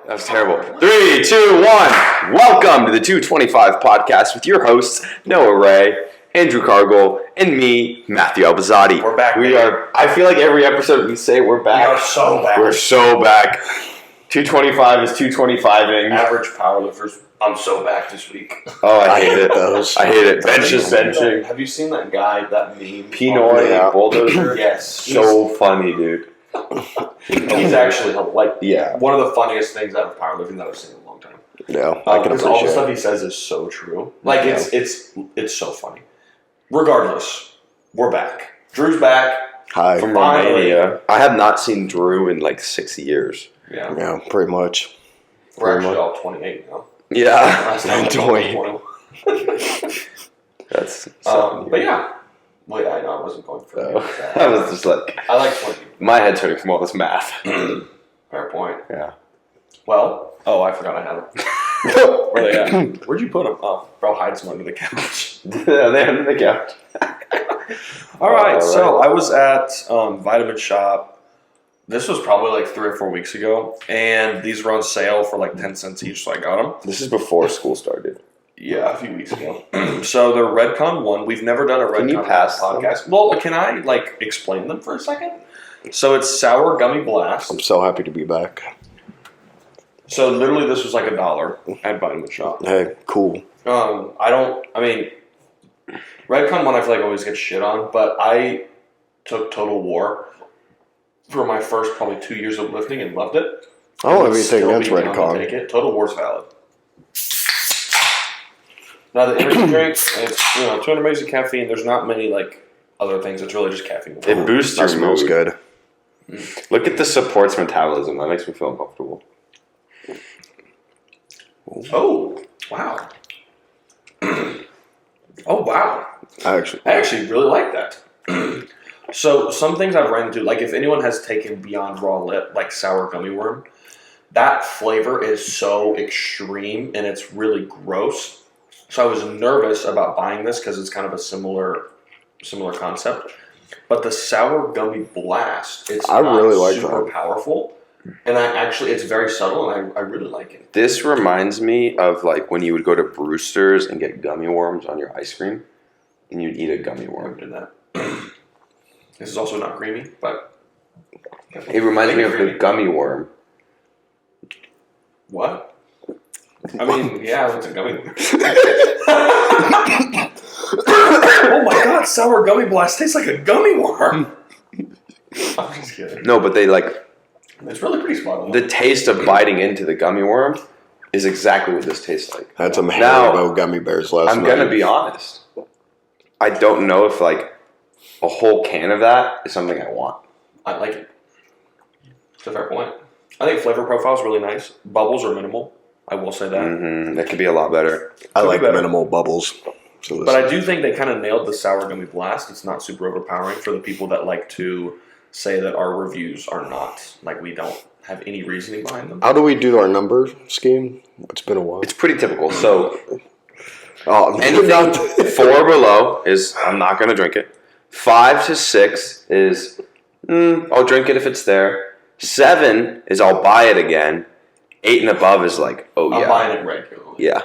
That was terrible. 3, 2, 1. Welcome to the 225 podcast with your hosts, Noah Ray, Andrew Cargill, and me, Matthew Albazzotti. We're back. I feel like every episode we say we're back. We are so back. We're so back. 225 is 225ing. Average powerlifters. I'm so back this week. Oh, I hate it. I hate it. Bench is benching. Have you seen that guy, that meme? Pinoy Bulldozer? Yes. So funny, dude. He's actually one of the funniest things out of powerlifting that I've seen in a long time. Yeah, I can appreciate all the stuff he says is so true. Like it's so funny. Regardless, we're back. Drew's back. Hi. From Romania. I have not seen Drew in like 6 years. Yeah, pretty much. We're actually all 28 now. Yeah. Last time 21. That's but yeah. Wait, I know I wasn't going for that. I was just like, I like 20. My head's hurting from all this math. Fair point. Yeah. Well, I forgot I had them. Where they at? Where'd you put them? Oh, bro hides them under the couch. They're under the couch. All right, so I was at Vitamin Shop. This was probably like 3 or 4 weeks ago, and these were on sale for like 10 cents each, so I got them. This is before school started. Yeah, a few weeks ago. So they're Redcon1. We've never done a Redcon podcast. Well, can I like explain them for a second? So it's sour gummy blast. I'm so happy to be back. So literally, this was like $1 at Vitamin Shop. Hey, cool. Redcon1 I feel like always gets shit on, but I took Total War for my first probably 2 years of lifting and loved it. I don't have anything against Redcon. Total War's valid. Now the energy drink, it's 200 mg of caffeine. There's not many like other things. It's really just caffeine. It boosts your mood. Smells good. Look at the supports metabolism. That makes me feel uncomfortable. Oh wow! Oh wow! I actually really like that. So some things I've ran into, like if anyone has taken Beyond Raw Lip, like sour gummy worm, that flavor is so extreme and it's really gross. So I was nervous about buying this because it's kind of a similar concept. But the sour gummy blast, it's really like super powerful. And it's very subtle and I really like it. This reminds me of like when you would go to Brewster's and get gummy worms on your ice cream and you'd eat a gummy worm. I did that. This is also not creamy, but it reminds me of the gummy worm. What? I mean, yeah, it's a gummy worm. Oh my god, sour gummy blast tastes like a gummy worm. I'm just kidding. No, but it's really pretty spot on. The taste of biting into the gummy worm is exactly what this tastes like. Had some Haribo gummy bears last night. I'm going to be honest. I don't know if like a whole can of that is something I want. I like it. It's a fair point. I think flavor profile is really nice. Bubbles are minimal. I will say that. Mm-hmm. That could be a lot better. I like minimal bubbles. So but I do think they kind of nailed the sour gummy blast. It's not super overpowering for the people that like to say that our reviews are not, like we don't have any reasoning behind them. How do we do our number scheme? It's been a while. It's pretty typical. So anything 4 or below is I'm not going to drink it. 5 to 6 is I'll drink it if it's there. 7 is I'll buy it again. 8 and above is like, I'm buying it regularly. Yeah.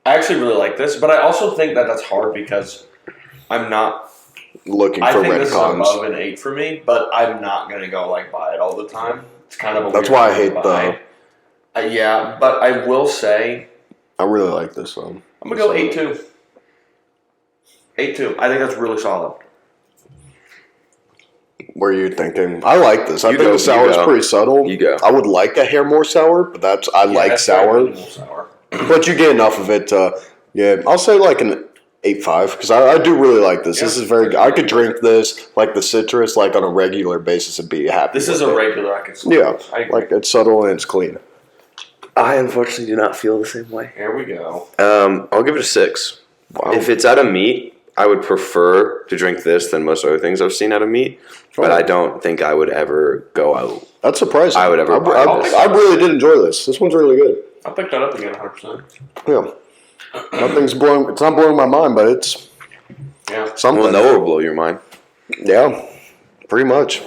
I actually really like this, but I also think that that's hard because I'm not looking for Redcons. I think this is above an 8 for me, but I'm not going to go like buy it all the time. It's kind of a That's why I hate the... yeah, but I will say... I really like this one. I'm going to go 8-2. 8-2. I think that's really solid. Where are you thinking? I like this. I think the sour is pretty subtle. You go. I would like a hair more sour, but I like sour. But you get enough of it. I'll say like an 8.5 because I do really like this. Yeah, this is very good. I could drink this like the citrus like on a regular basis and be happy. This is a regular I could smoke. Yeah, like it's subtle and it's clean. I unfortunately do not feel the same way. Here we go. I'll give it a 6. Wow. If it's out of meat, I would prefer to drink this than most other things I've seen out of meat. But I don't think I would ever go out. That's surprising. I would ever buy this. I really did enjoy this. This one's really good. I'll pick that up again 100%. Yeah. Nothing's blowing. It's not blowing my mind, but it's something. Well, Noah will blow your mind. Yeah, pretty much.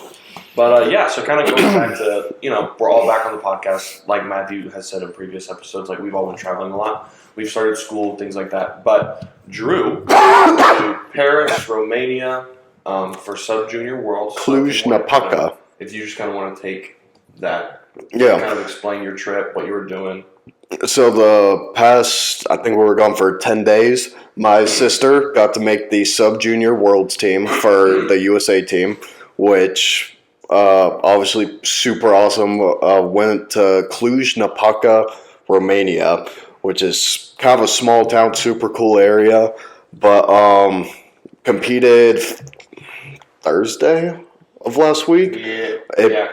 But so kind of going back to, we're all back on the podcast. Like Matthew has said in previous episodes, like we've all been traveling a lot. We've started school, things like that. But Drew went to Paris, Romania for Sub-Junior Worlds. Cluj-Napoca. If you just kind of want to take that, Yeah. kind of explain your trip, what you were doing. So the past, I think we were gone for 10 days. My sister got to make the Sub-Junior Worlds team for the USA team, which obviously super awesome. Went to Cluj-Napoca, Romania, which is kind of a small town, super cool area. But competed Thursday of last week. Yeah.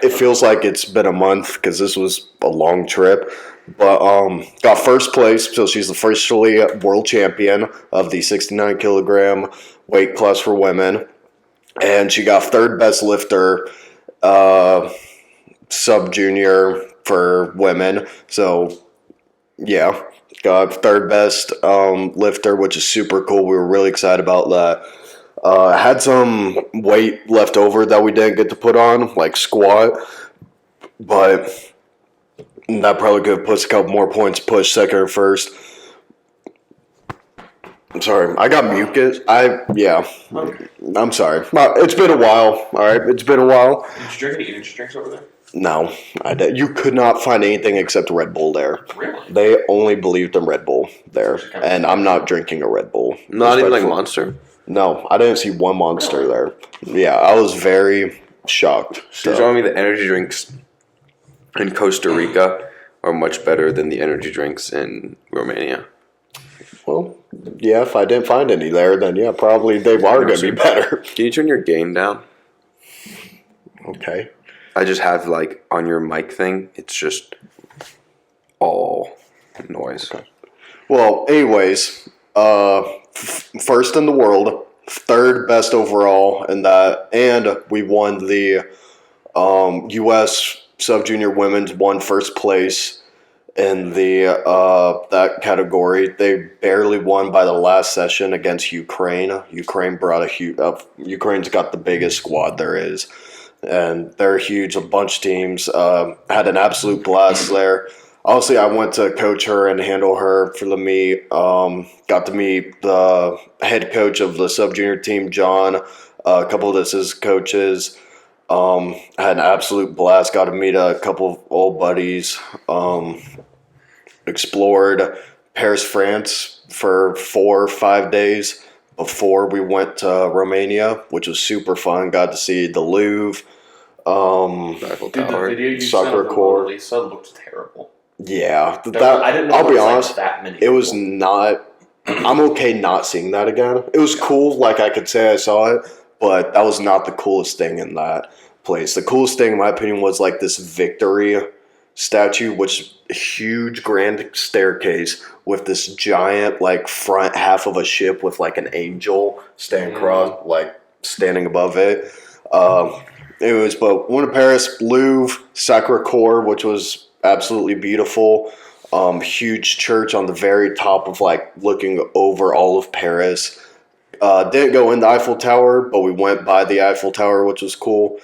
It feels like it's been a month because this was a long trip. But got first place, so she's officially world champion of the 69 kilogram weight class for women. And she got third best lifter sub-junior for women. So, yeah, got third best lifter, which is super cool. We were really excited about that. Had some weight left over that we didn't get to put on, like squat, but that probably could have put a couple more points, push second or first. I'm sorry, I got mucus. I'm sorry. It's been a while. All right, it's been a while. Did you drink any energy drinks over there? No, I did. You could not find anything except Red Bull there. Really? They only believed in Red Bull there, and I'm not drinking a Red Bull. Not even like Monster? No, I didn't see one Monster there. Yeah, I was very shocked. So you're telling me the energy drinks in Costa Rica are much better than the energy drinks in Romania? Well, yeah, if I didn't find any there, then yeah, probably they are going to be better. Can you turn your gain down? Okay. I just have like on your mic thing, it's just all noise. Okay. Well, anyways, first in the world, third best overall in that, and we won the U.S. Sub-Junior Women's won first place in the that category. They barely won by the last session against Ukraine. Ukraine brought a huge. Ukraine's got the biggest squad there is, and they're huge. A bunch of teams had an absolute blast there. Obviously, I went to coach her and handle her for the meet. Got to meet the head coach of the sub-junior team, John, a couple of his coaches. Had an absolute blast. Got to meet a couple of old buddies. Explored Paris, France for 4 or 5 days before we went to Romania, which was super fun. Got to see the Louvre. Eiffel Tower. The video you Soccer sent of the court. Mona Lisa looked terrible. Yeah, I didn't know I'll there be was, honest. Like, that many. It was people. not. I'm okay not seeing that again. It was cool, like I could say I saw it, but that was not the coolest thing in that place. The coolest thing, in my opinion, was like this victory statue, which huge grand staircase with this giant like front half of a ship with like an angel standing across, like standing above it. It was, but one in Paris, Louvre, Sacré-Cœur, which was absolutely beautiful. Huge church on the very top of like looking over all of Paris. Didn't go in the Eiffel Tower, but we went by the Eiffel Tower, which was cool.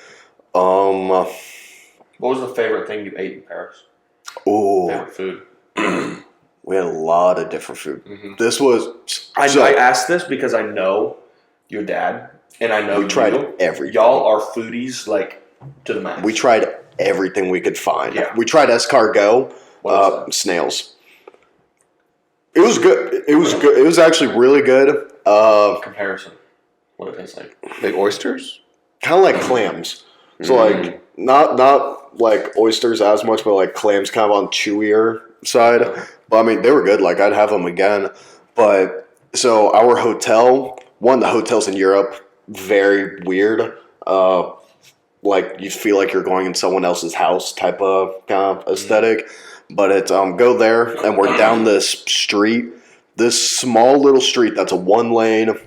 What was the favorite thing you ate in Paris? Favorite food? We had a lot of different food. Mm-hmm. This was. I asked this because I know your dad, and I know we tried everything. Y'all are foodies like to the max. We tried everything we could find. Yeah. We tried escargot, snails. It was good. It was good. It was actually really good. Comparison, what it tastes like. Like oysters? Kind of like clams. So like not like oysters as much, but like clams kind of on chewier side. But I mean, they were good. Like I'd have them again. But so our hotel, one of the hotels in Europe, very weird. Like you feel like you're going in someone else's house type of kind of aesthetic. But it's go there and we're down this street, this small little street that's a 1-lane,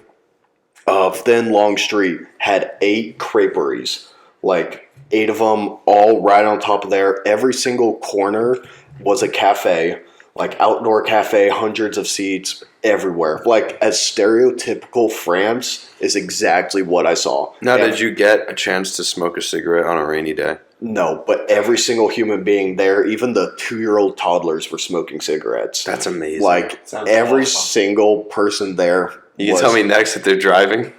thin long street, had 8 creperies, like 8 of them all right on top of there. Every single corner was a cafe. like outdoor cafe, hundreds of seats everywhere. Like as stereotypical France is exactly what I saw. Now, did you get a chance to smoke a cigarette on a rainy day? No, but every single human being there, even the 2-year-old toddlers, were smoking cigarettes. That's amazing. Like Sounds every awesome. single person there. You can tell me next that they're driving?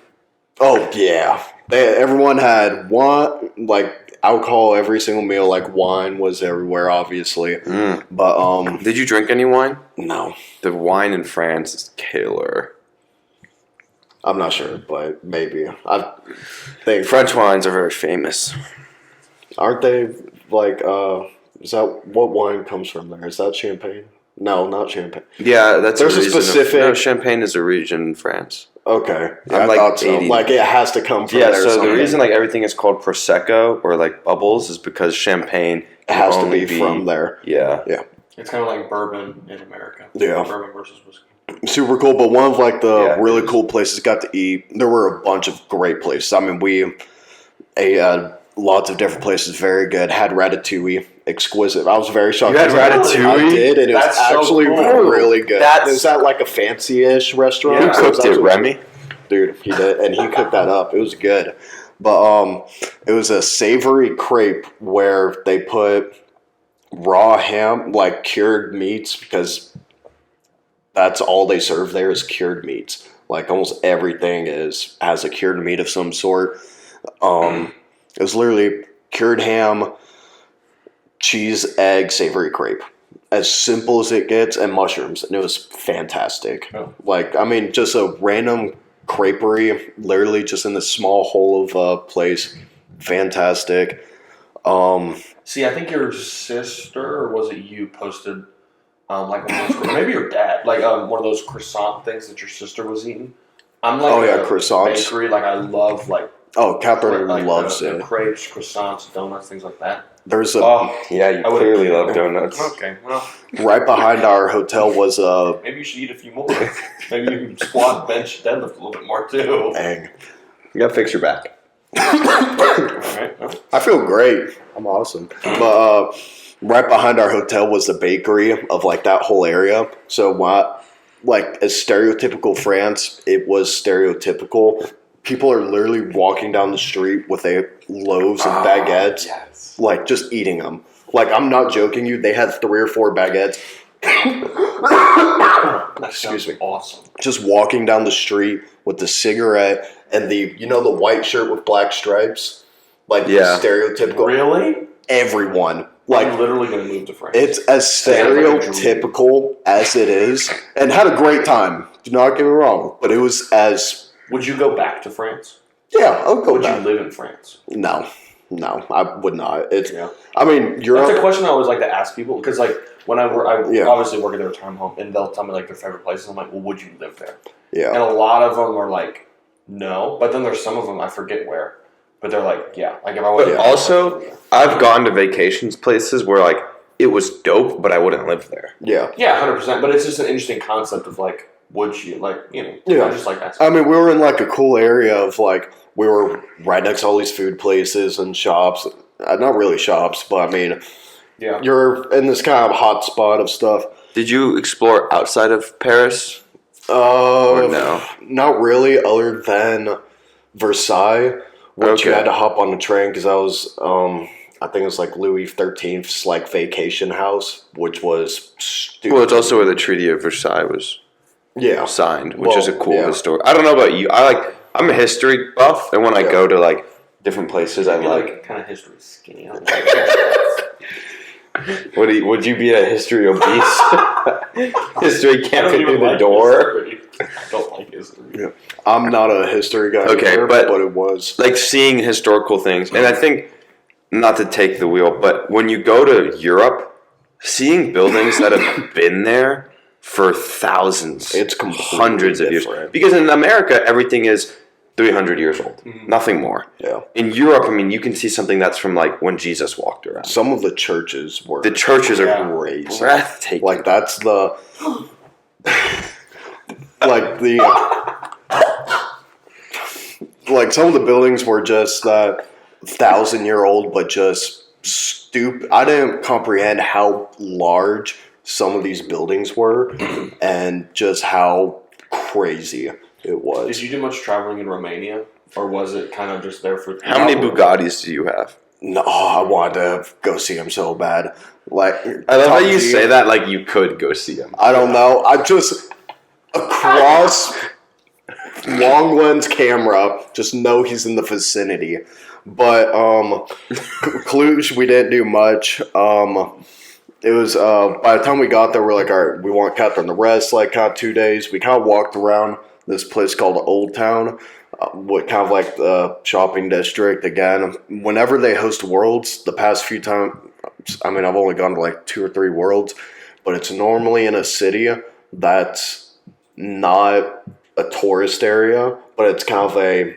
Oh yeah, everyone had one like alcohol every single meal. Like wine was everywhere, obviously. But Did you drink any wine? no, The wine in France is killer. I'm not sure, but maybe I think French wines are very famous. aren't they like? Is that what wine comes from there? Is that champagne? No, not champagne. Yeah, that's There's a reason specific- no, Champagne is a region in France. Okay, I'm I like thought so. 80. Like it has to come from Yeah, there. or so the something. reason like everything is called prosecco or like bubbles is because champagne it has to only be from there. Yeah. It's kind of like bourbon in America. Yeah. Bourbon versus whiskey. Super cool, but one of like the Yeah. really cool places got to eat. There were a bunch of great places. I mean, we ate at lots of different places. Very good. Had ratatouille, exquisite. I was very shocked. You had ratatouille? I did, and it That's was so actually cool. really good. That's- It was at like a fancy-ish restaurant. Yeah. Who So cooked was it, actually- Remy? Dude, he did, and he cooked that up. It was good, but it was a savory crepe where they put raw ham, like cured meats, because that's all they serve there is cured meats. Like almost everything has a cured meat of some sort. It was literally cured ham, cheese, egg, savory crepe. As simple as it gets, and mushrooms, and it was fantastic. Oh. Like, I mean, just a random creperie, literally just in this small hole of a place. Fantastic. See, I think your sister, or was it you, posted like one of those, maybe your dad, like one of those croissant things that your sister was eating. I'm like Oh, yeah, a croissants. bakery, like I love like Oh, Catherine like loves the it. crepes, croissants, donuts, things like that. There's a Yeah, you I would've- clearly love donuts. Okay, well, right behind our hotel was a maybe you should eat a few more. Maybe you can squat, bench, deadlift a little bit more too. dang. You gotta fix your back. Alright, well, I feel great. I'm awesome. But right behind our hotel was the bakery of like that whole area. So what, like as stereotypical France, it was stereotypical. People are literally walking down the street with loaves of baguettes, Yes. like just eating them. Like I'm not joking you. They had 3 or 4 baguettes. that Excuse sounds me. awesome. Just walking down the street with the cigarette and the the white shirt with black stripes, like Yeah. stereotypical. Really? Everyone. Like Like literally gonna move to France. it's as stereotypical as it is, and had a great time. Do not get me wrong, but it was as Would you go back to France? yeah. I'll go Would back. you live in France? No, I would not. It's. Yeah. I mean, That's a Europe. question I always like to ask people because, like, when I Yeah. obviously work at their retirement home, and they'll tell me like their favorite places. I'm like, well, would you live there? And Yeah, a lot of them are like, no. But then there's some of them I forget where, but they're like, yeah. Like if I was But also, I've gone to vacations places where like it was dope, but I wouldn't live there. yeah. yeah, 100%. But it's just an interesting concept of like, would you like, Yeah. I just like asking. I mean, we were in like a cool area of like we were right next to all these food places and shops. Not really shops, but I mean, Yeah. you're in this kind of hot spot of stuff. Did you explore outside of Paris? Or no? Not really, other than Versailles, which you Okay. had to hop on the train because I was, I think it was like Louis XIII's like vacation house, which was stupid. Well, it's also where the Treaty of Versailles was yeah, signed, which is a Well, cool yeah. story. I don't know about you. I'm a history buff, and when I Yeah. go to like different places, I I feel like. like kind of history skinny. I don't like Would you be a history obese? History can't I don't fit even through the like door. history. I don't like history. I'm not a history guy, Okay, either, but- it was. Like seeing historical things, and I think not to take the wheel, but when you go to Europe, seeing buildings that have been there for thousands, It's completely hundreds of years. different. Because in America, everything is 300 years old, nothing more. Yeah, In Europe, I mean, you can see something that's from like when Jesus walked around. some of the churches were The churches are Yeah. crazy. breathtaking. Like that's the like the like some of the buildings were just that 1,000-year-old, but just stupid. I didn't comprehend how large some of these buildings were, and just how crazy it was. Did you do much traveling in Romania, or was it kind of just there for? How many Bugattis do you have? No, I wanted to go see him so bad. Like, I love how you say that like you could go see him. I don't know. I just across long lens camera, just know he's in the vicinity. But Cluj, we didn't do much. It was by the time we got there, we're like, all right, we want Catherine the rest, like kind of 2 days. We kind of walked around this place called Old Town, what kind of like the shopping district. Again, whenever they host Worlds, the past few times, I mean, I've only gone to like 2 or 3 Worlds, but it's normally in a city that's not a tourist area, but it's kind of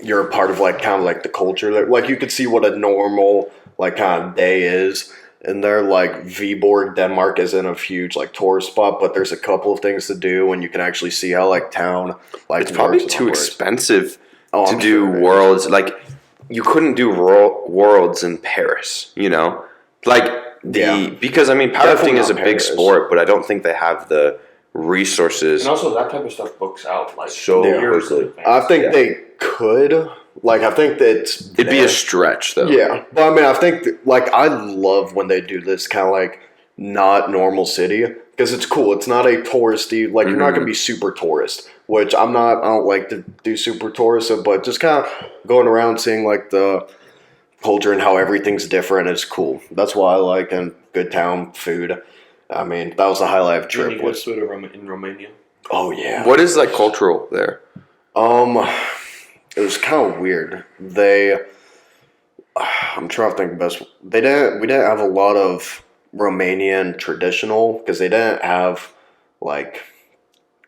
you're a part of like kind of like the culture. Like you could see what a normal like kind of day is. And they're like Viborg, Denmark isn't a huge like tourist spot, but there's a couple of things to do, and you can actually see how like town like. It's probably too expensive to do Worlds. Like you couldn't do Worlds in Paris, you know, like because I mean powerlifting is a big sport, but I don't think they have the resources. And also that type of stuff books out like so quickly. I think they could. Like, I think that it'd be a stretch, though. Yeah. But, I mean, I think, like, I love when they do this kind of, like, not normal city. Because it's cool. It's not a touristy, like, you're not going to be super tourist. Which I don't like to do super tourist. But just kind of going around seeing, like, the culture and how everything's different is cool. That's why I like, and good town food. I mean, that was the highlight of the trip. Was food in Romania? Oh, yeah. What is, like, cultural there? It was kind of weird. I'm trying to think best. We didn't have a lot of Romanian traditional because they didn't have like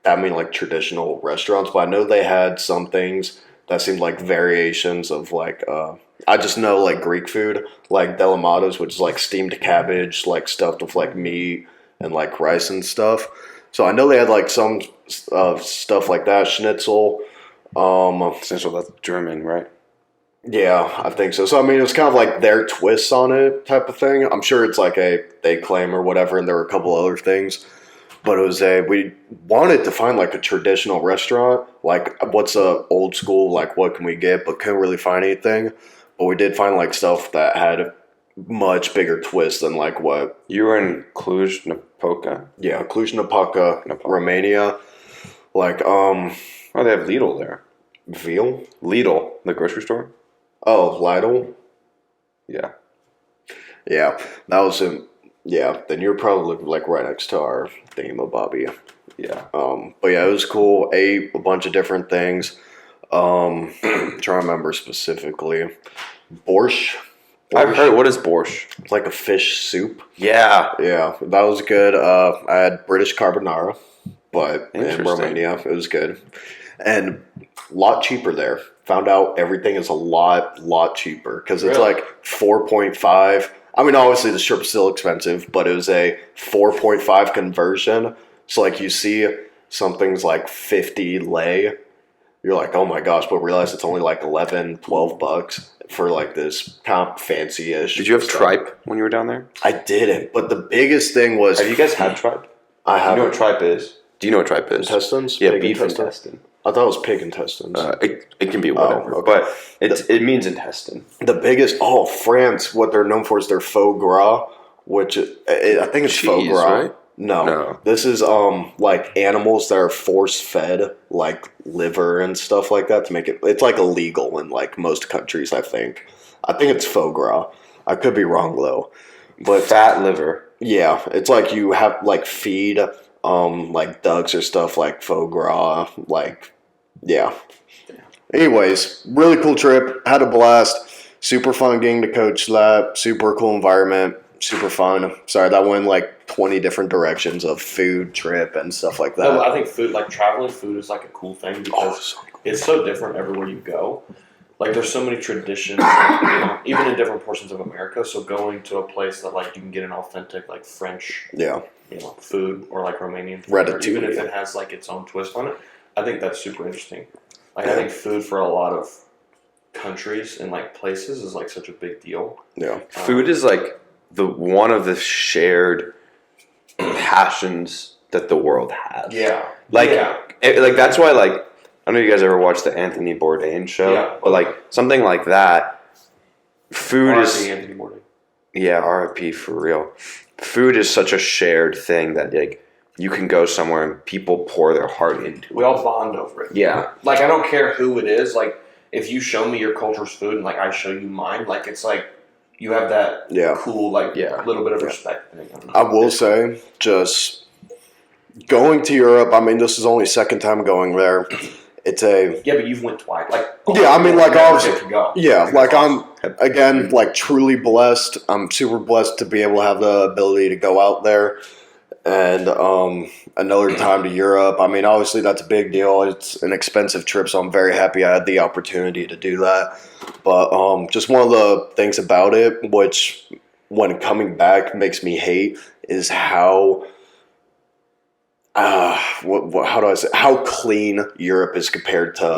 that many like traditional restaurants. But I know they had some things that seemed like variations of like I just know like Greek food, like delamatos, which is like steamed cabbage, like stuffed with like meat and like rice and stuff. So I know they had like some stuff like that, schnitzel. Essential, that's German, right? Yeah, I think so. So, I mean, it was kind of like their twists on it type of thing. I'm sure it's like they claim or whatever, and there were a couple other things. But it was we wanted to find like a traditional restaurant, like what's a old school, like what can we get, but couldn't really find anything. But we did find like stuff that had much bigger twist than like what. You were in Cluj-Napoca? Yeah, Cluj-Napoca, Romania. Like, oh, they have Lidl there. Veal? Lidl, the grocery store? Oh, Lidl? Yeah. Yeah, that was in, yeah, then you're probably like right next to our thingamabobby. Yeah. But yeah, it was cool. Ate a bunch of different things. Trying to remember specifically. Borscht. I've heard, what is borscht? It's like a fish soup. Yeah. Yeah, that was good. I had British carbonara, but in Romania, it was good. And a lot cheaper there. Found out everything is a lot cheaper because it's like 4.5. I mean, obviously the strip is still expensive, but it was a 4.5 conversion. So like you see something's like 50 lei. You're like, oh my gosh, but realize it's only like 11, 12 bucks for like this kind of fancy-ish. Did you have tripe when you were down there? I didn't, but the biggest thing was... Have you guys had tripe? I have. Do you know what tripe is? Do you know what tripe is? Intestines? Yeah, beef intestine. I thought it was pig intestines. It can be whatever, okay. But it means intestine. The biggest... Oh, France, what they're known for is their faux gras, which I think it's cheese, faux gras. Right? No. This is like animals that are force fed like liver and stuff like that to make it. It's like illegal in like most countries. I think it's faux gras. I could be wrong though. But fat liver. Yeah, it's like you have like feed like ducks or stuff like faux gras. Like yeah. Anyways, really cool trip. Had a blast. Super fun getting to coach that. Super cool environment. Super fun. Sorry, that went like 20 different directions of food, trip, and stuff like that. No, I think food, like traveling food is like a cool thing because it's so different everywhere you go. Like there's so many traditions, even in different portions of America. So going to a place that like you can get an authentic like French, food or like Romanian food, or even if it has like its own twist on it, I think that's super interesting. Like I think food for a lot of countries and like places is like such a big deal. Yeah, food is like one of the shared passions that the world has. Yeah. Like, Yeah. like that's why, like, I don't know if you guys ever watched the Anthony Bourdain show, Yeah. but like something like that. Food is Anthony Bourdain. Yeah, RIP for real. Food is such a shared thing that like you can go somewhere and people pour their heart into it. We all bond over it. Yeah. Like, I don't care who it is. Like, if you show me your culture's food and like I show you mine, like it's like you have that cool like little bit of respect. I will say, just going to Europe. I mean, this is only second time going there. It's but you've went twice. Like I mean, like obviously, to go. Yeah, like I'm again like truly blessed. I'm super blessed to be able to have the ability to go out there. And another time to Europe. I mean, obviously that's a big deal. It's an expensive trip, so I'm very happy I had the opportunity to do that. But just one of the things about it, which when coming back makes me hate, is how how do I say, how clean Europe is compared to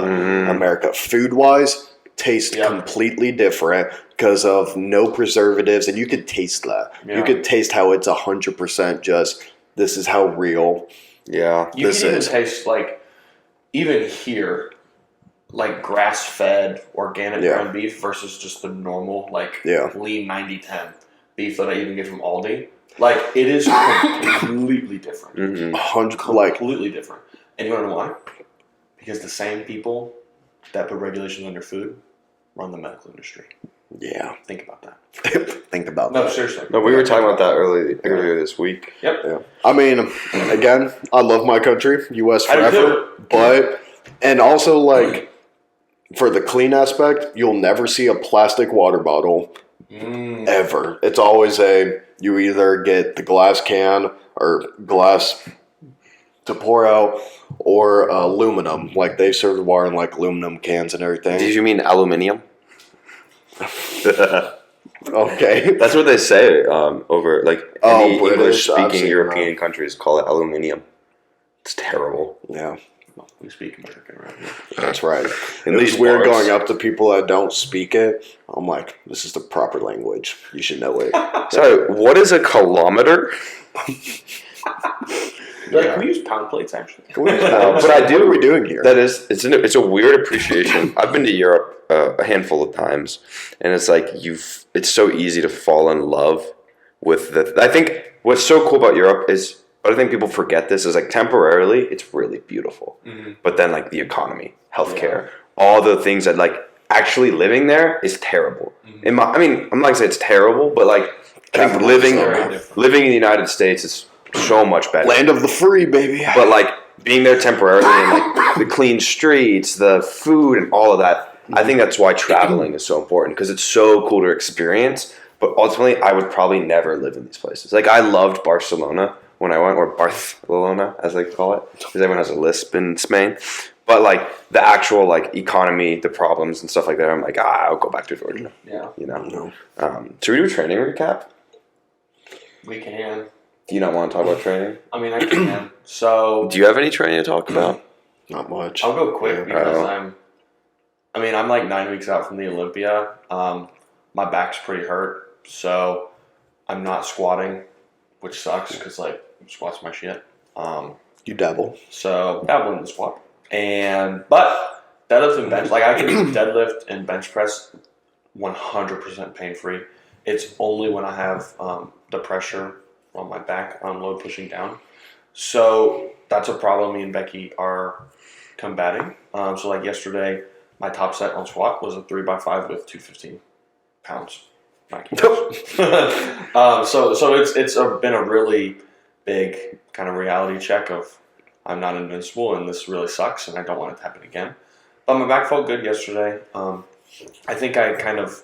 America. Food wise, tastes completely different because of no preservatives, and you could taste that. You could taste how it's 100% just. This is how real. Yeah, you can even taste like even here, like grass fed organic ground beef versus just the normal like lean 90-10 beef that I even get from Aldi. Like it is completely different. 100 completely different. And you want to know why? Because the same people that put regulations on your food run the medical industry. Yeah. Think about that. Think about that. No, seriously. No, we were talking about that earlier this week. Yep. Yeah. I mean, again, I love my country, U.S. forever. But, and also, like, for the clean aspect, you'll never see a plastic water bottle ever. It's always you either get the glass can or glass to pour out or aluminum. Like, they serve the water in, like, aluminum cans and everything. Did you mean aluminium? Okay. That's what they say over, like, any English-speaking European countries call it aluminium. It's terrible. Yeah. We speak American around here. That's right. It's weird going up to people that don't speak it. I'm like, this is the proper language. You should know it. Sorry, what is a kilometer? Can we use pound plates, actually? But I do. What are we doing here? That is, it's a weird appreciation. I've been to Europe a handful of times, and it's like it's so easy to fall in love with I think what's so cool about Europe is, but I think people forget this, is like temporarily it's really beautiful, but then like the economy, healthcare, all the things that like actually living there is terrible. I mean, I'm not gonna say it's terrible, but like I think living in the United States is so much better. Land of the free, baby. But like being there temporarily and like the clean streets, the food, and all of that, I think that's why traveling is so important, because it's so cool to experience. But ultimately, I would probably never live in these places. Like I loved Barcelona when I went, or Barcelona as they call it, because everyone has a lisp in Spain. But like the actual like economy, the problems and stuff like that, I'm like, I'll go back to Georgia. Yeah, you know. Should we do a training recap? We can. Do you not want to talk about training? I mean, I can. So, do you have any training to talk about? Not much. I'll go quick because I'm like 9 weeks out from the Olympia. My back's pretty hurt, so I'm not squatting, which sucks because like squat's my shit. You dabble. So dabble in the squat, but deadlift and bench, like I can deadlift and bench press 100% pain free. It's only when I have the pressure on my back on load pushing down. So that's a problem me and Becky are combating. So like yesterday, my top set on squat was a 3x5 with 215 pounds. So it's been a really big kind of reality check of I'm not invincible and this really sucks and I don't want it to happen again. But my back felt good yesterday. I think I kind of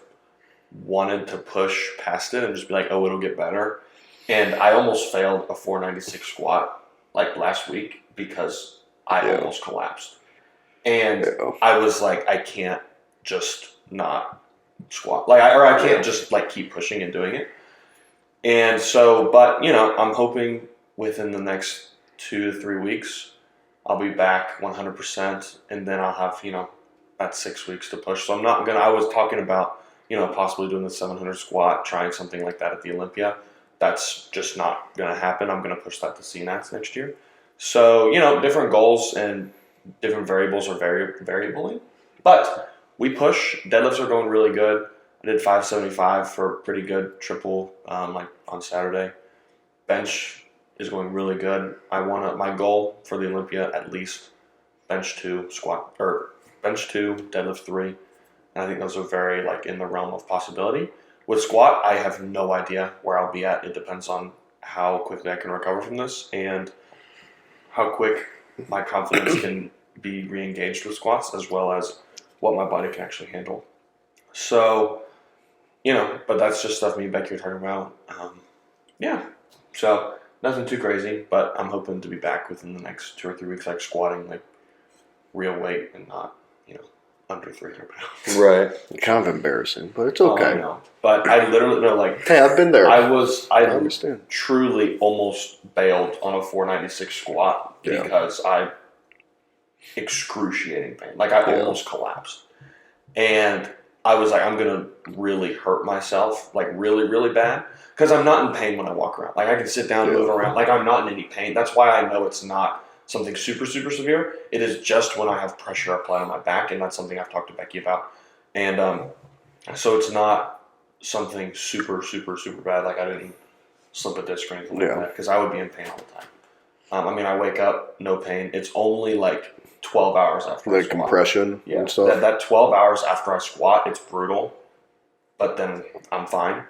wanted to push past it and just be like, oh, it'll get better. And I almost failed a 496 squat like last week because I almost collapsed. And I was like, I can't just not squat. I can't just like keep pushing and doing it. And so, but I'm hoping within the next 2 to 3 weeks, I'll be back 100%, and then I'll have, about 6 weeks to push. So I was talking about, possibly doing the 700 squat, trying something like that at the Olympia. that's just not going to happen. I'm going to push that to CNATs next year. So, different goals and different variables are variably. But we push. Deadlifts are going really good. I did 575 for pretty good triple like on Saturday. Bench is going really good. My goal for the Olympia, at least bench 2, deadlift 3. And I think those are very like in the realm of possibility. With squat, I have no idea where I'll be at. It depends on how quickly I can recover from this and how quick my confidence can be re-engaged with squats, as well as what my body can actually handle. So, but that's just stuff me and Becky are talking about. So nothing too crazy, but I'm hoping to be back within the next 2 or 3 weeks, like squatting like real weight and not, under 300 pounds. Right. Kind of embarrassing, but it's okay. I know. But I literally Hey, I've been there. I understand. Truly almost bailed on a 496 squat because I excruciating pain. Like I almost collapsed. And I was like, I'm going to really hurt myself, like really, really bad. Because I'm not in pain when I walk around. Like I can sit down and move around. Like I'm not in any pain. That's why I know it's not something super, super severe. It is just when I have pressure applied on my back, and that's something I've talked to Becky about. And so it's not something super, super, super bad. Like I didn't slip a disc or anything like that, because I would be in pain all the time. I wake up, no pain. It's only like 12 hours after I squat. Compression and stuff? That 12 hours after I squat, it's brutal, but then I'm fine.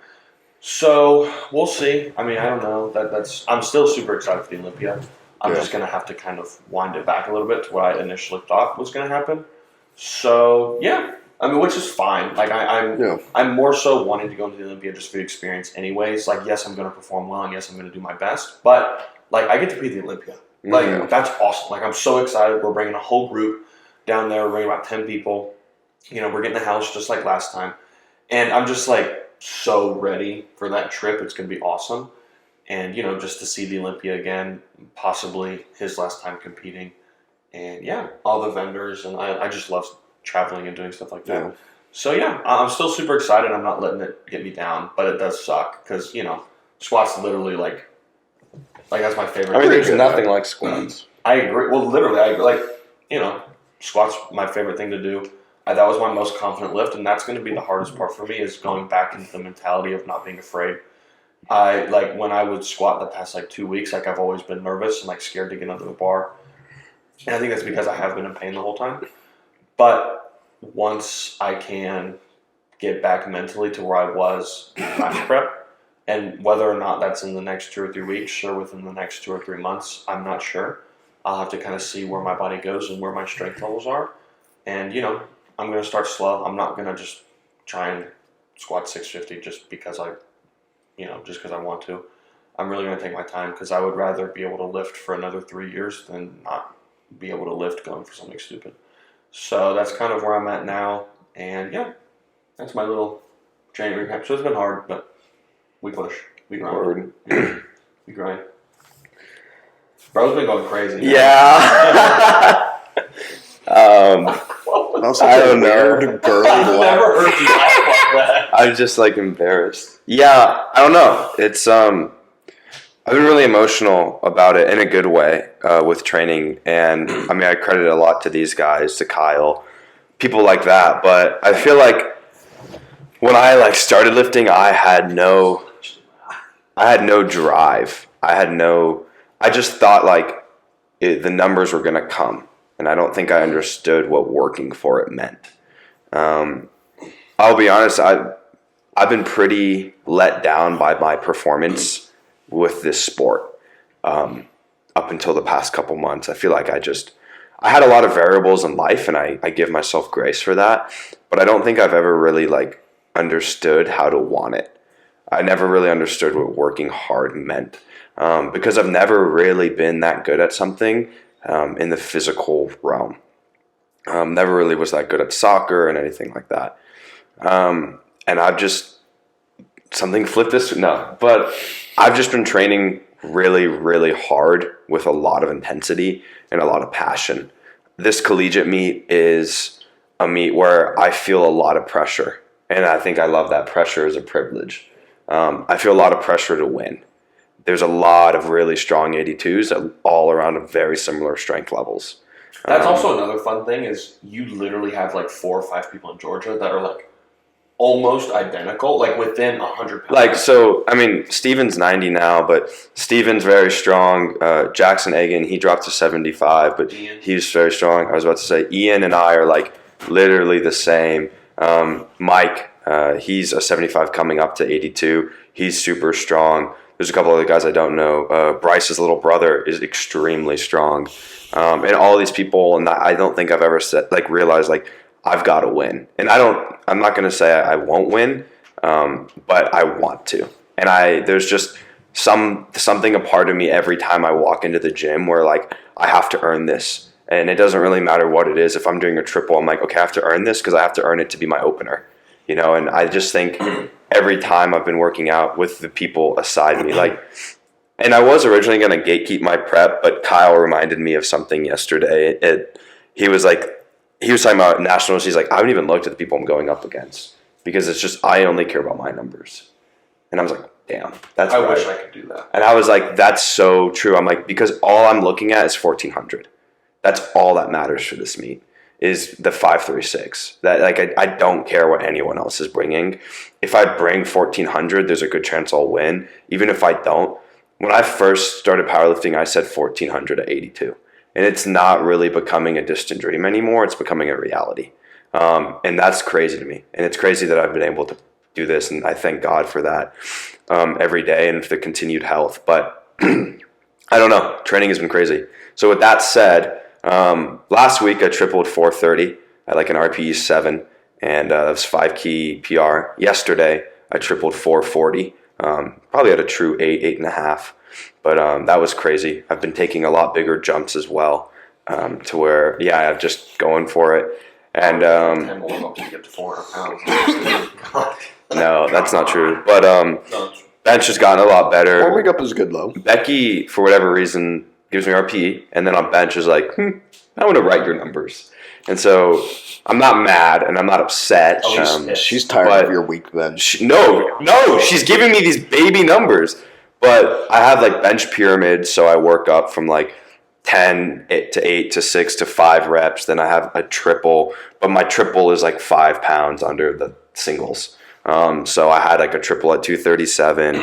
So we'll see. I don't know. I'm still super excited for the Olympia. I'm just going to have to kind of wind it back a little bit to what I initially thought was going to happen. So, which is fine. Like, I'm more so wanting to go into the Olympia just for the experience anyways. Like, yes, I'm going to perform well, and yes, I'm going to do my best. But, like, I get to be at the Olympia. Like, that's awesome. Like, I'm so excited. We're bringing a whole group down there. We're bringing about 10 people. We're getting the house just like last time. And I'm just, like, so ready for that trip. It's going to be awesome. And, just to see the Olympia again, possibly his last time competing. And, all the vendors. And I just love traveling and doing stuff like that. Yeah. So, I'm still super excited. I'm not letting it get me down. But it does suck because, squats literally, like that's my favorite. There's nothing like squats. I agree. Well, literally, I agree. Like, squats my favorite thing to do. That was my most confident lift. And that's going to be the hardest part for me is going back into the mentality of not being afraid. When I would squat the past 2 weeks, I've always been nervous and scared to get under the bar. And I think that's because I have been in pain the whole time. But once I can get back mentally to where I was in match prep, and whether or not that's in the next 2 or 3 weeks or within the next 2 or 3 months, I'm not sure. I'll have to kind of see where my body goes and where my strength levels are. And, I'm going to start slow. I'm not going to just try and squat 650 just because I want to. I'm really going to take my time because I would rather be able to lift for another 3 years than not be able to lift going for something stupid. So that's kind of where I'm at now. And that's my little training recap. So it's been hard, but we push. We grind. We grind. Bro's been going crazy. Yeah. I don't know. I've never heard you laugh like that. I'm just embarrassed. Yeah, I don't know. It's I've been really emotional about it in a good way with training, and I credit a lot to these guys, to Kyle, people like that. But I feel like when I started lifting, I had no drive. I just thought the numbers were gonna come. And I don't think I understood what working for it meant. I'll be honest, I've been pretty let down by my performance with this sport up until the past couple months. I feel like I had a lot of variables in life, and I give myself grace for that. But I don't think I've ever really understood how to want it. I never really understood what working hard meant because I've never really been that good at something. In the physical realm. Never really was that good at soccer and anything like that. And I've just, something flipped this, no, but I've just been training really, really hard with a lot of intensity and a lot of passion. This collegiate meet is a meet where I feel a lot of pressure, and I think I love that pressure as a privilege. I feel a lot of pressure to win. There's a lot of really strong 82s all around very similar strength levels. That's also another fun thing is you literally have like 4 or 5 people in Georgia that are like almost identical, like within 100 pounds. Like, so, I mean, Steven's 90 now, but Steven's very strong. Jackson Egan, he dropped to 75, but he's very strong. I was about to say, Ian and I are like literally the same. Mike, he's a 75 coming up to 82. He's super strong. There's a couple other guys I don't know. Bryce's little brother is extremely strong. And all these people, and I don't think I've ever realized I've got to win. And I'm not going to say I won't win, but I want to. And there's just something a part of me every time I walk into the gym where like I have to earn this. And it doesn't really matter what it is. If I'm doing a triple, I'm like, okay, I have to earn this because I have to earn it to be my opener. You know, and I just think every time I've been working out with the people aside me, and I was originally going to gatekeep my prep, but Kyle reminded me of something yesterday. He was talking about nationals. He's like, I haven't even looked at the people I'm going up against because it's just, I only care about my numbers. And I was like, damn, that's right. I wish I could do that. And I was like, that's so true. I'm like, because all I'm looking at is 1400. That's all that matters for this meet is the 536. That I don't care what anyone else is bringing. If I bring 1400, there's a good chance I'll win. Even if I don't. When I first started powerlifting, I said 1400 at 82. And it's not really becoming a distant dream anymore. It's becoming a reality. And that's crazy to me. And it's crazy that I've been able to do this. And I thank God for that every day and for the continued health. But I don't know. Training has been crazy. So with that said, last week I tripled 430 at like an RPE 7. And that was 5 key PR. Yesterday I tripled 440. Probably at a true 8.5. But that was crazy. I've been taking a lot bigger jumps as well, to where, I'm just going for it. And 10 warm-ups to get to 400 pounds. no, that's not true. But bench has gotten a lot better. Warming up is good, though. Becky, for whatever reason, gives me RP, and then on bench is like, I want to write your numbers. And so I'm not mad and I'm not upset. She's tired of your weak bench. No, she's giving me these baby numbers. But I have like bench pyramids, so I work up from like 10 to 8 to 6 to 5 reps. Then I have a triple, but my triple is like 5 pounds under the singles. So I had like a triple at 237,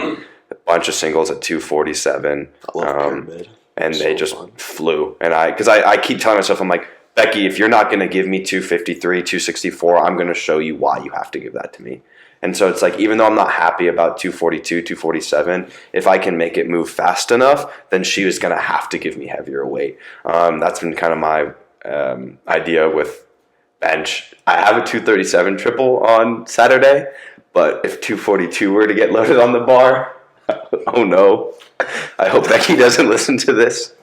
a bunch of singles at 247. I love pyramid. And they just flew. And because I keep telling myself, I'm like, Becky, if you're not going to give me 253, 264, I'm going to show you why you have to give that to me. And so it's like, even though I'm not happy about 242, 247, if I can make it move fast enough, then she was going to have to give me heavier weight. That's been kind of my idea with bench. I have a 237 triple on Saturday, but if 242 were to get loaded on the bar, oh no. I hope Becky doesn't listen to this.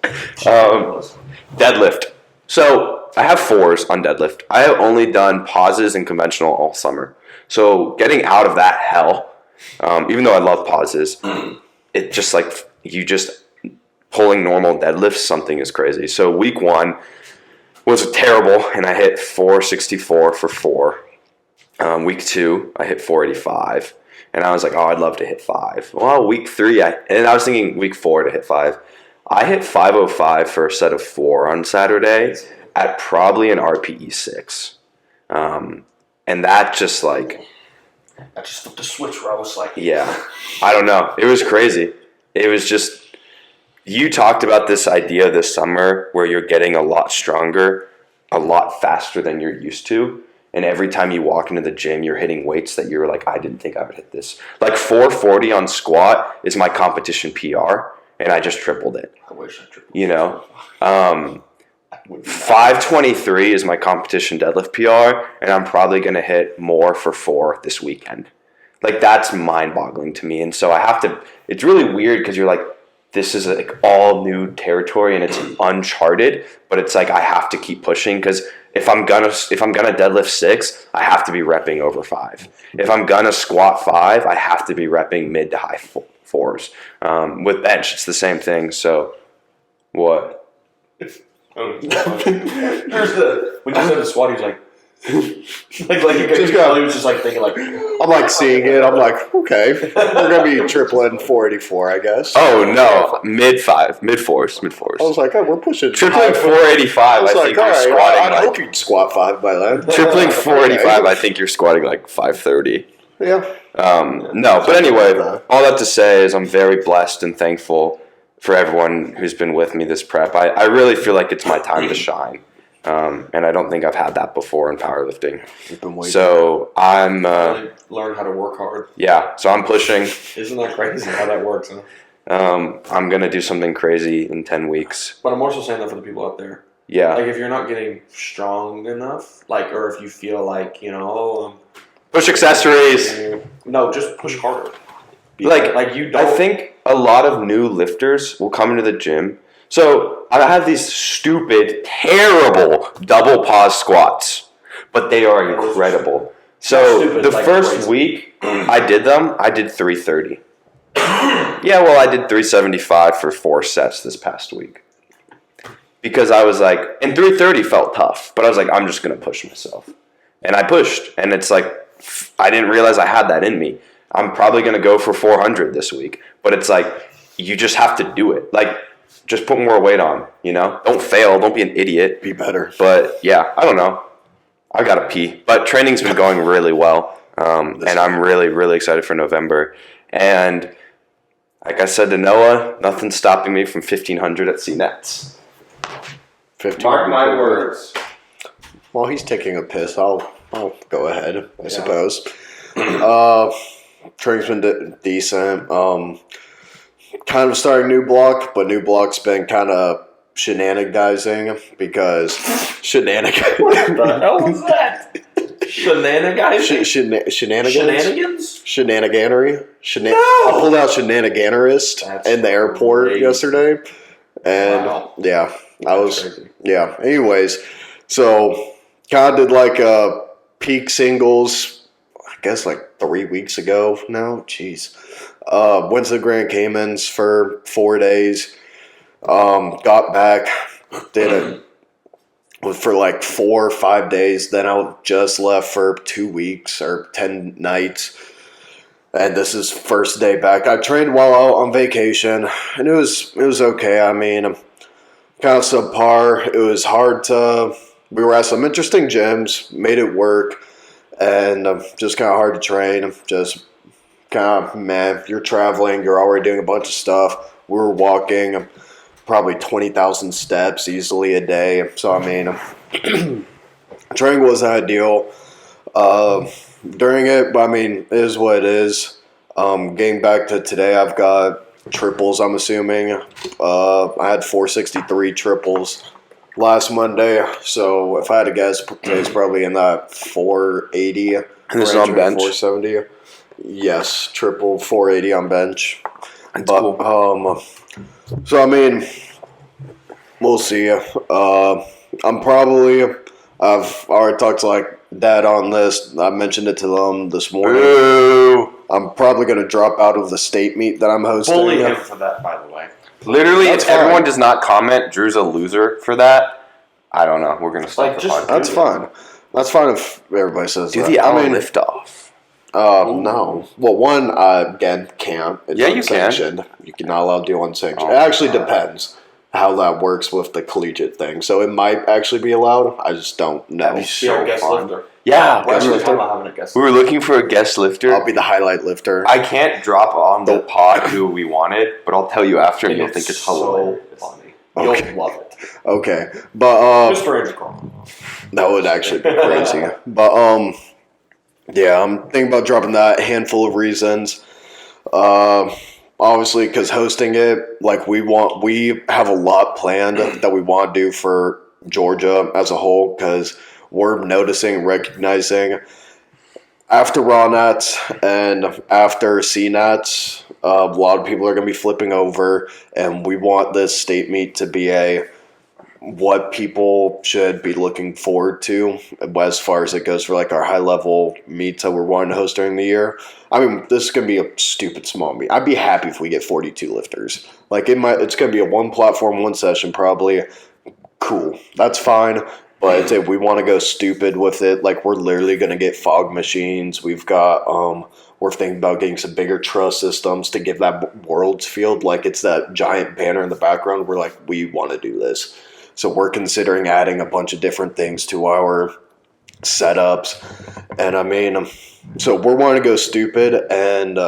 Deadlift. So I have 4s on deadlift. I have only done pauses and conventional all summer. So getting out of that hell, even though I love pauses, it just like pulling normal deadlifts, something is crazy. So week 1 was terrible, and I hit 464 for 4. Week 2, I hit 485, and I was like, oh, I'd love to hit 5. Well, week 3, I was thinking week 4 to hit 5. I hit 505 for a set of 4 on Saturday at probably an RPE 6. And that just like... I just flipped a switch where I was like... Yeah. I don't know. It was crazy. It was just... You talked about this idea this summer where you're getting a lot stronger, a lot faster than you're used to. And every time you walk into the gym, you're hitting weights that you're like, I didn't think I would hit this. Like 440 on squat is my competition PR, and I just tripled it. I wish I tripled it. You know? 523 is my competition deadlift PR, and I'm probably going to hit more for 4 this weekend. Like, that's mind-boggling to me. And so I have to... It's really weird because you're like, this is like all new territory and it's uncharted, but it's like I have to keep pushing because if I'm gonna deadlift 6, I have to be repping over 5. If I'm gonna squat 5, I have to be repping mid to high 4s. With bench, it's the same thing. So, what? When you said the squat, he was like, Like you could tell he was just like thinking like. I'm like seeing it. I'm like, okay, we're gonna be tripling 484, I guess. Oh no, mid fours. I was like, oh, we're pushing tripling 485. I think you're squatting. I hope you'd squat 5 by then. Tripling 485. I think you're squatting like 530. Yeah. No, but anyway, all that to say is I'm very blessed and thankful for everyone who's been with me this prep. I really feel like it's my time to shine. And I don't think I've had that before in powerlifting. So I'm learn how to work hard. Yeah, so I'm pushing. Isn't that crazy how that works? Huh? I'm gonna do something crazy in 10 weeks. But I'm also saying that for the people out there. Yeah. Like if you're not getting strong enough, like, or if you feel like push accessories. No, just push harder. Like you don't. I think a lot of new lifters will come into the gym. So I have these stupid, terrible double pause squats, but they are incredible. So the first week I did them, I did 330. Yeah, well, I did 375 for 4 sets this past week. Because I was like, and 330 felt tough, but I was like, I'm just going to push myself. And I pushed, and it's like, I didn't realize I had that in me. I'm probably going to go for 400 this week, but it's like, you just have to do it. Like, just put more weight on, Don't fail. Don't be an idiot. Be better. But, yeah, I don't know. I got to pee. But training's been going really well, and I'm really, really excited for November. And like I said to Noah, nothing's stopping me from 1,500 at CNETs. Mark my words. While he's taking a piss, I'll go ahead, I suppose. Training's been decent. Kind of starting new block, but new block's been kind of shenanigizing because What the hell was that? Shenanigans? Shenanigans? Shenaniganery? No! I pulled out shenaniganerist in the airport yesterday. And yeah, I was crazy. Yeah. Anyways, so kind of did like a peak singles, I guess like 3 weeks ago now. Jeez. Went to the Grand Caymans for 4 days. Got back, did it for like 4 or 5 days. Then I just left for 2 weeks or 10 nights. And this is first day back. I trained while out on vacation, and it was okay. I mean, kind of subpar. It was hard to. We were at some interesting gyms, made it work, and just kind of hard to train. Just kind of, man, you're traveling, you're already doing a bunch of stuff. We were walking probably 20,000 steps easily a day. So, I mean, training wasn't ideal. During it, but I mean, it is what it is. Getting back to today, I've got triples, I'm assuming. I had 463 triples last Monday, so if I had to guess, today's probably in that 480 and this is on bench? 470. Yes, triple 480 on bench. That's but, cool. So, I mean, we'll see. I've already talked to, like, Dad on this. I mentioned it to them this morning. Boo. I'm probably going to drop out of the state meet that I'm hosting. Bully him for that, by the way. Literally, if everyone does not comment, Drew's a loser for that. I don't know. We're going to stop the podcast. That's fine. That's fine if everybody says that. Do the hour lift off. No. Well, one, again, can't. It's unsanctioned. You can not allowed to do unsanctioned. It actually depends how that works with the collegiate thing. So it might actually be allowed. I just don't know. That'd be so guest fun. lifter. Yeah. We were looking for a guest lifter. I'll be the highlight lifter. I can't drop on the pod who we wanted, but I'll tell you after and you'll think it's hilarious. So funny. Okay. You'll love it. Okay. But, Mr. Andrew. that would actually be crazy. But, yeah, I'm thinking about dropping that. Handful of reasons. Obviously, because hosting it, like we have a lot planned that we want to do for Georgia as a whole, because we're recognizing after Raw Nats and after CNATs, a lot of people are going to be flipping over, and we want this state meet to be what people should be looking forward to as far as it goes for like our high level meets that we're wanting to host during the year. I mean, this is going to be a stupid small meet. I'd be happy if we get 42 lifters. Like it's going to be a one platform, one session probably. Cool. That's fine. But if we want to go stupid with it, like we're literally going to get fog machines. We've got, we're thinking about getting some bigger truss systems to give that Worlds field. Like it's that giant banner in the background. We're like, we want to do this. So we're considering adding a bunch of different things to our setups. And I mean, so we're wanting to go stupid, and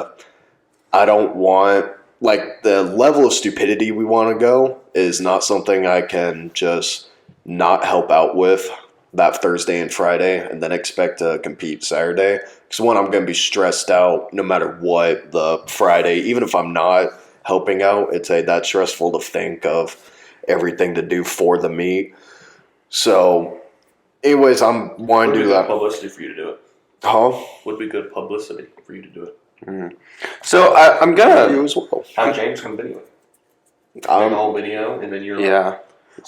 I don't want, like, the level of stupidity we want to go is not something I can just not help out with that Thursday and Friday and then expect to compete Saturday. Because one, I'm going to be stressed out no matter what the Friday, even if I'm not helping out, that's stressful to think of everything to do for the meet. So, anyways, I'm wanting to do that. Publicity for you to do it. Huh? Would be good publicity for you to do it. Mm-hmm. So I'm gonna You as well. Have James come video it. Make a whole video, and then you're yeah.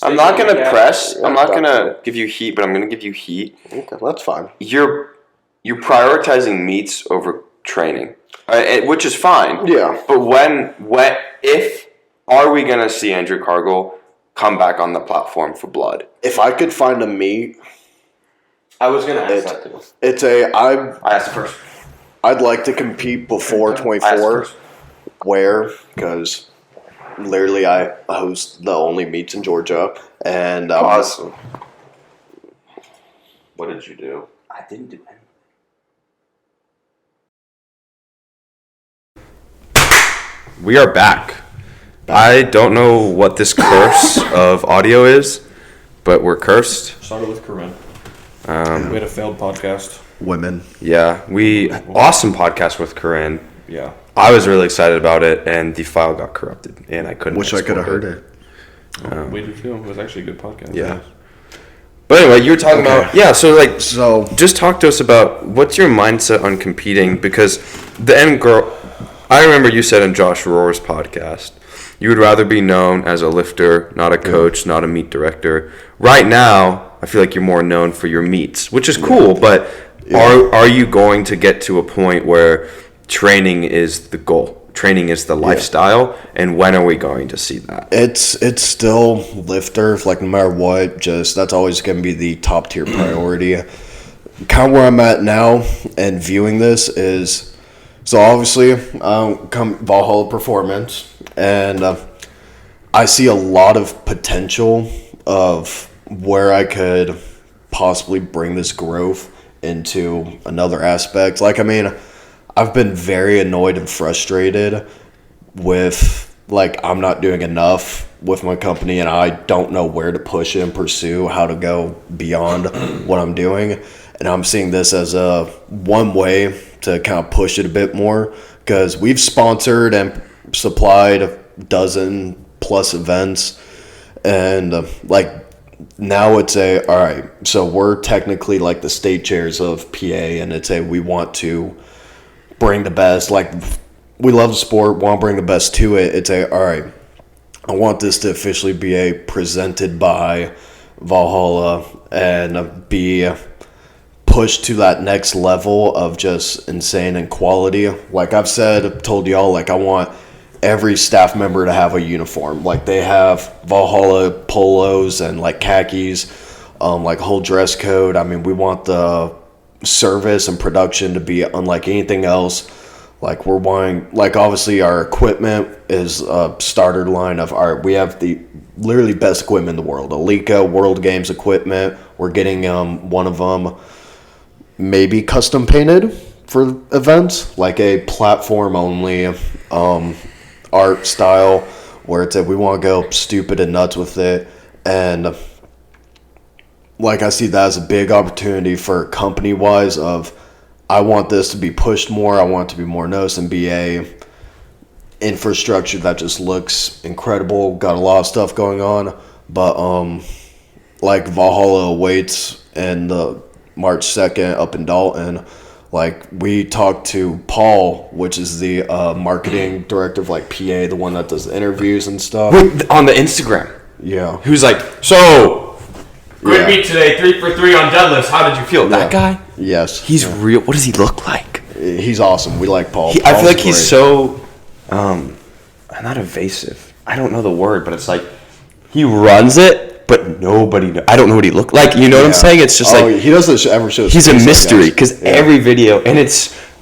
I'm not gonna press. I'm not gonna give you heat, but I'm gonna give you heat. Okay, that's fine. You're prioritizing meets over training, which is fine. Yeah. But if are we gonna see Andrew Cargill come back on the platform for blood? If I could find a meet, I was gonna ask that too. I asked first. I'd like to compete before 24. Where? Because literally I host the only meets in Georgia. And Awesome. What did you do? I didn't do anything. We are back. I don't know what this curse of audio is, but we're cursed. Started with Corinne. We had a failed podcast. women. Yeah, awesome podcast with Corinne. Yeah. I was really excited about it, and the file got corrupted, and I couldn't. Wish I could have heard it. We did too. It was actually a good podcast. Yeah. But anyway, you were talking about so just talk to us about what's your mindset on competing, because the end goal. I remember you said in Josh Rohr's podcast, you would rather be known as a lifter, not a coach, not a meet director. Right now, I feel like you're more known for your meets, which is cool, but are you going to get to a point where training is the goal? Training is the lifestyle, and when are we going to see that? It's still lifter, like no matter what, just that's always going to be the top tier priority. Kind of where I'm at now and viewing this is, so obviously come Valhalla Performance, and I see a lot of potential of where I could possibly bring this growth into another aspect. Like, I mean, I've been very annoyed and frustrated with, like, I'm not doing enough with my company, and I don't know where to push and pursue, how to go beyond what I'm doing. And I'm seeing this as a one way to kind of push it a bit more, because we've sponsored and supplied a dozen plus events, and now it's all right, so we're technically like the state chairs of PA, and we want to bring the best, like, we love the sport, want to bring the best to it. It's all right, I want this to officially be presented by Valhalla and be pushed to that next level of just insane and quality. Like I've told y'all, like, I want every staff member to have a uniform. Like, they have Valhalla polos and like khakis, like whole dress code. I mean, we want the service and production to be unlike anything else. Like, we're wanting, like, obviously our equipment is a starter line of we have the literally best equipment in the world. Alica World Games equipment. We're getting one of them maybe custom painted for events, like a platform only art style, where we want to go stupid and nuts with it. And like, I see that as a big opportunity for company wise of, I want this to be pushed more, I want it to be more noticed, and be a infrastructure that just looks incredible, got a lot of stuff going on. But like, Valhalla awaits and the March 2nd up in Dalton. Like, we talked to Paul, which is the marketing director of, like, PA, the one that does the interviews and stuff. On the Instagram. Yeah. Who's like, so, great meet today, 3 for 3 on deadlifts. How did you feel? Yeah. That guy? Yes. He's real. What does he look like? He's awesome. We like Paul. I feel like he's so, not evasive. I don't know the word, but it's like, he runs it, but nobody I don't know what he looked like. You know what I'm saying? It's just like he doesn't ever show. He's a mystery because every video, and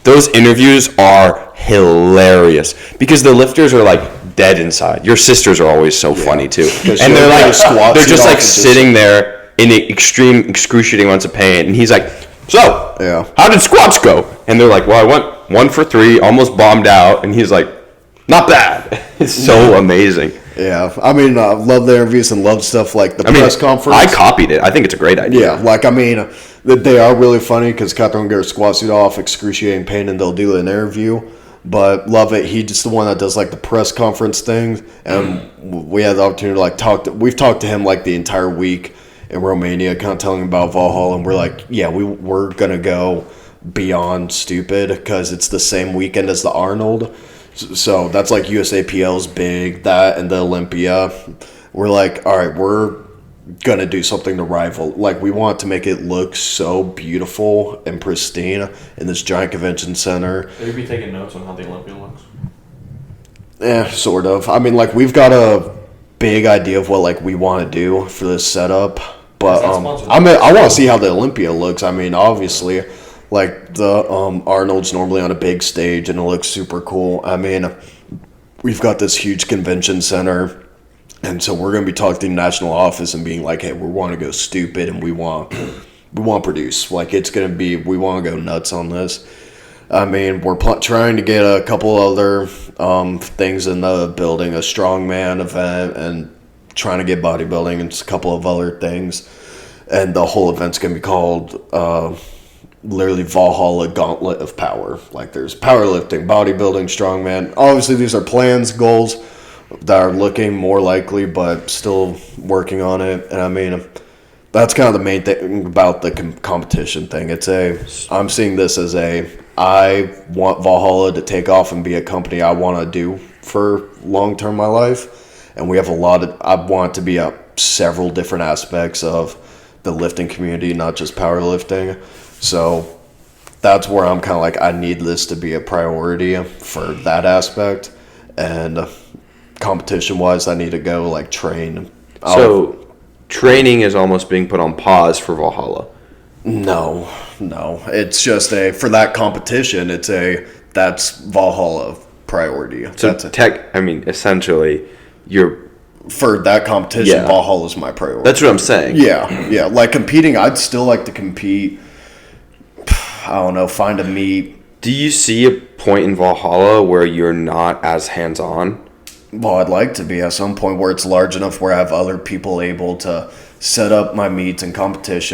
those interviews are hilarious because the lifters are like dead inside. Your sisters are always so funny too, and they're like they're just like sitting there in extreme excruciating amounts of pain, and he's like, so how did squats go? And they're like, well, I went 1 for 3, almost bombed out, and he's like, not bad. It's so amazing. Yeah, I mean, love the interviews and love stuff like the press conference. I copied it. I think it's a great idea. Yeah, like, I mean, they are really funny because Catherine will get her squat suit off, excruciating pain, and they'll do an interview. But love it. He's just the one that does, like, the press conference things. And we had the opportunity to, like, we've talked to him, like, the entire week in Romania, kind of telling him about Valhalla. And we're like, yeah, we're going to go beyond stupid because it's the same weekend as the Arnold. So that's like USAPL's big, that and the Olympia. We're like, all right, we're going to do something to rival. Like, we want to make it look so beautiful and pristine in this giant convention center. Will you be taking notes on how the Olympia looks? Sort of. I mean, like, we've got a big idea of what, like, we want to do for this setup. But I want to see how the Olympia looks. I mean, obviously, like, the Arnold's normally on a big stage and it looks super cool. I mean, we've got this huge convention center, and so we're going to be talking to the national office and being like, hey, we want to go stupid and we want to produce. Like, it's going to be, we want to go nuts on this. I mean, we're trying to get a couple other things in the building, a strongman event, and trying to get bodybuilding and a couple of other things. And the whole event's going to be called literally Valhalla Gauntlet of Power. Like, there's powerlifting, bodybuilding, strongman. Obviously, these are plans, goals that are looking more likely, but still working on it. And I mean, that's kind of the main thing about the competition thing. I'm seeing this as I want Valhalla to take off and be a company I want to do for long term my life. And we have I want it to be several different aspects of the lifting community, not just powerlifting. So that's where I'm kind of like, I need this to be a priority for that aspect. And competition-wise, I need to go, like, train. So training is almost being put on pause for Valhalla. No. It's just for that competition, that's Valhalla priority. So essentially, for that competition, Valhalla's my priority. That's what I'm saying. Yeah. Like, competing, I'd still like to compete. I don't know, find a meet. Do you see a point in Valhalla where you're not as hands-on? Well, I'd like to be at some point where it's large enough where I have other people able to set up my meets and competition.